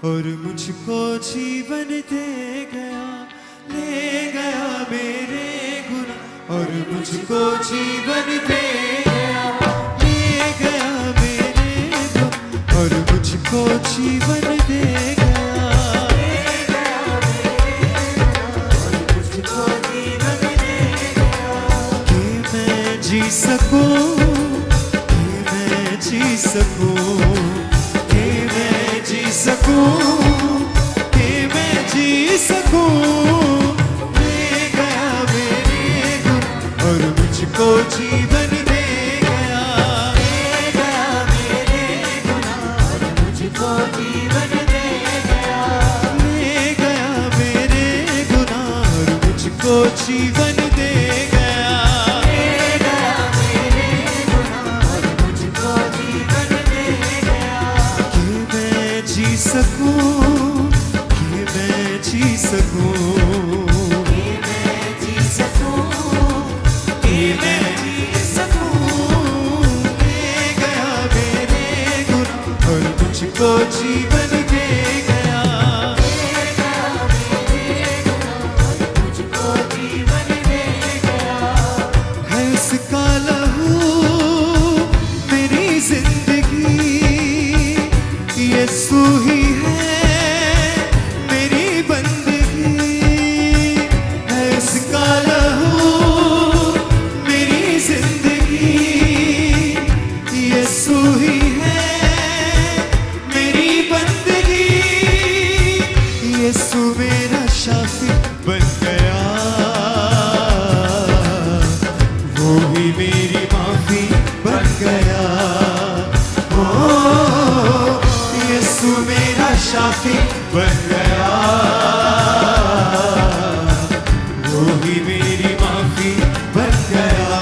और मुझको जीवन दे गया, ले गया मेरे गुनाह और मुझको जीवन दे गया, ले गया मेरे गुनाह और मुझको जीवन दे गया, ले गया मेरे गुनाह और मुझको जीवन दे गया। कि मैं जी सकूं, कि मैं जी सकूं, कि मैं जी सकूं, कि मैं जी सकूं, ले गया मेरे गुनाह और मुझको जीवन दे गया, ले गया मेरे गुनाह और मुझको जीवन दे गया, ले गया मेरे गुनाह और मुझको जीवन दे गया, ले गया मेरे गुनाह और मुझको जीवन दे गया। कि मैं जी सकूं, कि मैं जी सकूं, कि मैं जी सकूं, कि मैं जी सकूं, ले गया मेरे गुनाह और मुझको जीवन दे गया, ले गया मेरे गुनाह और मुझको जीवन दे गया। है उसका लहू मेरी जिंदगी, यीशु ही है मेरी बंदगी, है उसका लहू मेरी जिंदगी, यीशु ही है मेरी बंदगी, यीशु मेरा शाफी बन गया, वो ही मेरी माफी बन गया, ओ यीशु मेरा शाफी बन गया, वो ही मेरी माफी बन गया,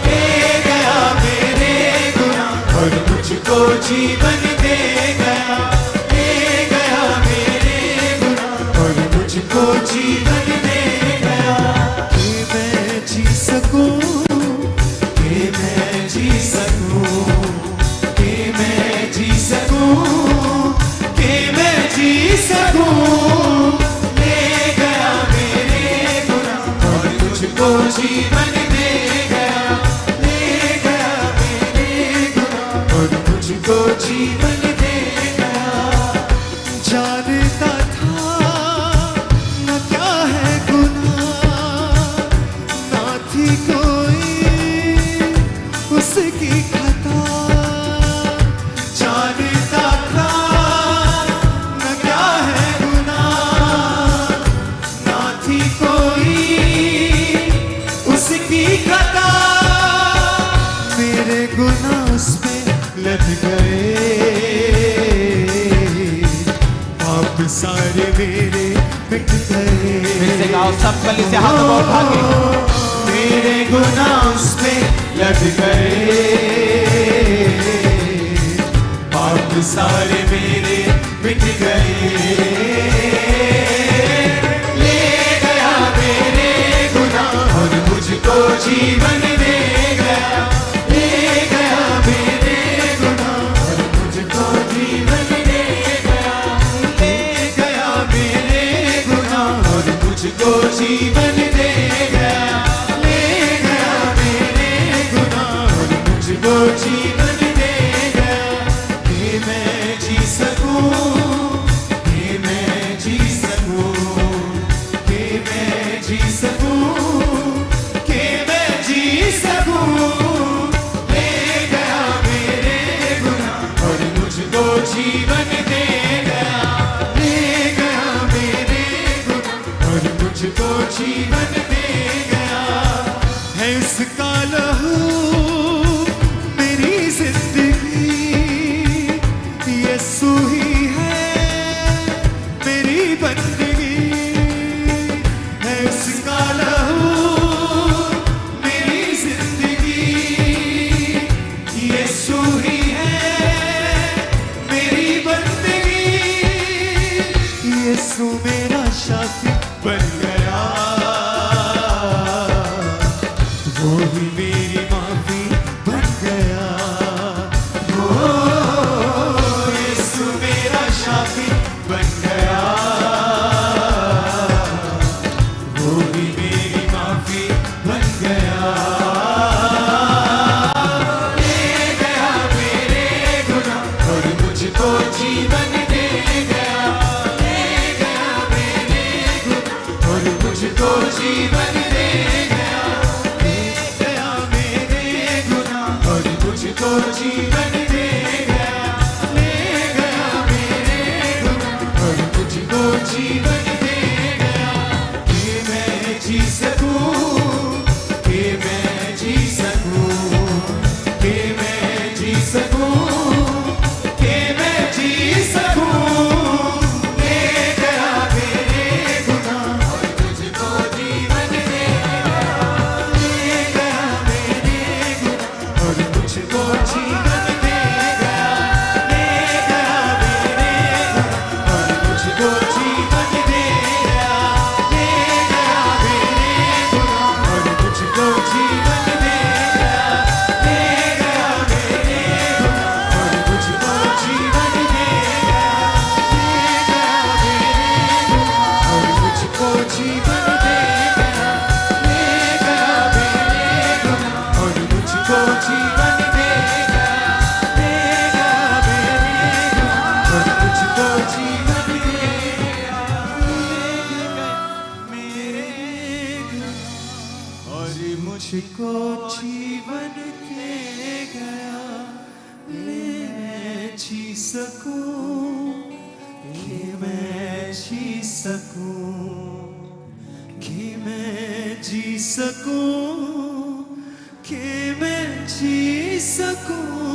ले गया मेरे गुनाह और मुझको जीवन दे गया, ले गया मेरे गुनाह और मुझको जीवन दे गया। कि मैं जी सकूं, कि मैं जी सकूं, कि मैं जी सकूं, कि मैं जी सकूं, ले गया मेरे गुनाह और मुझको जीवन दे गया, ले गया मेरे गुनाह और मुझको जीवन दे गया। जानता था न क्या है गुनाह, ना थी कोई उसकी खता, जानता था न क्या है गुनाह, ना थी कोई उसकी खता, मेरे गुनाह उस पे लद गए, पाप सारे मेरे मिट गए। फिर से गाओ सब गली से हाथ को उठा के। मेरे गुनाह उस पे लद गए, पाप सारे मेरे मिट गए, ले गया मेरे गुनाह और मुझको जीवन दे गया, ले गया मेरे गुनाह और मुझको जीवन दे गया, ले गया मेरे गुनाह और मुझको जीवन दे गया, ले गया मेरे गुनाह और मुझको जीवन दे गया। कि मैं जी सकूं, कि मैं जी सकूं, कि मैं जी सकूं, कि मैं जी सकूं, ले गया मेरे गुनाह और मुझको जीवन दे गया, ले गया मेरे गुनाह और मुझको जीवन दे गया। है उसका लहू मेरी मुझको जीवन दे गया, ले गया मेरे गुनाह और मुझको जीवन दे गया कि मैं जी सकूं, कि मैं जी सकूं, कि मैं जी सकूं, कि मैं जी सकूं। ले गया मेरे गुनाह और मुझको जीवन दे गया, ले गया मेरे गुनाह और मुझको जीवन दे गया, ले गया मेरे गुनाह और मुझको जीवन दे गया, ले गया मेरे गुनाह और मुझको जीवन दे गया, ले गया मेरे गुनाह और मुझको जीवन दे गया, ले गया मेरे गुनाह और मुझको जीवन दे गया, ले गया मेरे गुनाह और मुझको जीवन दे गया, ले गया मेरे गुनाह और मुझको जीवन दे गया, मेरे गुनाह और मुझको जीवन दे गया। ले जी सकूं, कि मैं जी सकूं, कि मैं जी सकूं, कि मैं जी सकूं।